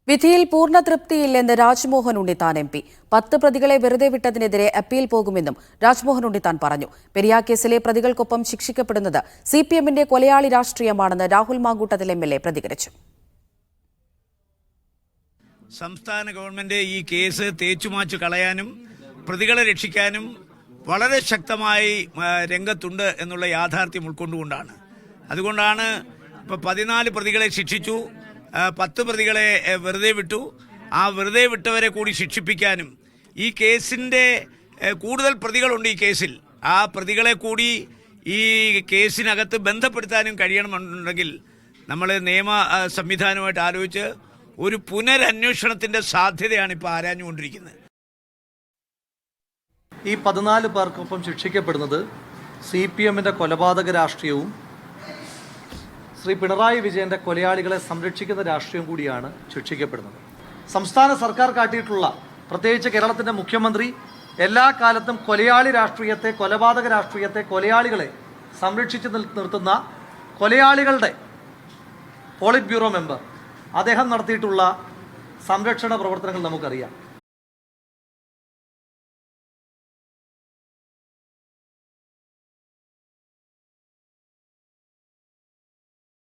വിധിയിൽ പൂർണ്ണ തൃപ്തിയില്ലെന്ന് Rajmohan Unnithan M P 10 പ്രതികളെ വെറുതെ വിട്ടതിനെതിരെ അപ്പീൽ പോകുമെന്നും രാജ്മോഹൻ ഉണ്ണിത്താൻ പറഞ്ഞു. പെരിയാർ കേസിലെ പ്രതികൾക്കൊപ്പം ശിക്ഷിക്കപ്പെടുന്നത് സിപിഎമ്മിന്റെ കൊലയാളി രാഷ്ട്രീയമാണെന്ന് രാഹുൽ മാങ്കൂട്ടത്തിൽ എംഎൽഎ പ്രതികരിച്ചു. സംസ്ഥാന ഗവൺമെന്റ് ഈ കേസ് തേച്ചുമാച്ചു കളയാനും പ്രതികളെ രക്ഷിക്കാനും വളരെ ശക്തമായി രംഗത്തുണ്ട് എന്നുള്ള യാഥാർത്ഥ്യം ഉൾക്കൊണ്ടുകൊണ്ടാണ്. അതുകൊണ്ടാണ് ഇപ്പോൾ 14 പ്രതികളെ ശിക്ഷിച്ചു, 10 പ്രതികളെ വെറുതെ വിട്ടു. ആ വെറുതെ വിട്ടവരെ കൂടി ശിക്ഷിപ്പിക്കാനും ഈ കേസിൻ്റെ കൂടുതൽ പ്രതികളുണ്ട് ഈ കേസിൽ. ആ പ്രതികളെ കൂടി ഈ കേസിനകത്ത് ബന്ധപ്പെടുത്താനും കഴിയണമെന്നുണ്ടെങ്കിൽ നമ്മൾ നിയമ സംവിധാനവുമായിട്ട് ആലോചിച്ച് ഒരു പുനരന്വേഷണത്തിൻ്റെ സാധ്യതയാണ് ഇപ്പോൾ ആരാഞ്ഞുകൊണ്ടിരിക്കുന്നത്. ഈ 14 പേർക്കൊപ്പം ശിക്ഷിക്കപ്പെടുന്നത് സിപിഎമ്മിൻ്റെ കൊലപാതക രാഷ്ട്രീയവും ശ്രീ പിണറായി വിജയൻ്റെ കൊലയാളികളെ സംരക്ഷിക്കുന്ന രാഷ്ട്രീയം കൂടിയാണ് ശിക്ഷിക്കപ്പെടുന്നത്. സംസ്ഥാന സർക്കാർ കാട്ടിയിട്ടുള്ള, പ്രത്യേകിച്ച് കേരളത്തിൻ്റെ മുഖ്യമന്ത്രി എല്ലാ കാലത്തും കൊലയാളി രാഷ്ട്രീയത്തെ, കൊലപാതക രാഷ്ട്രീയത്തെ, കൊലയാളികളെ സംരക്ഷിച്ച് നിർത്തുന്ന കൊലയാളികളുടെ പോളിറ്റ് ബ്യൂറോ മെമ്പർ അദ്ദേഹം നടത്തിയിട്ടുള്ള സംരക്ഷണ പ്രവർത്തനങ്ങൾ നമുക്കറിയാം.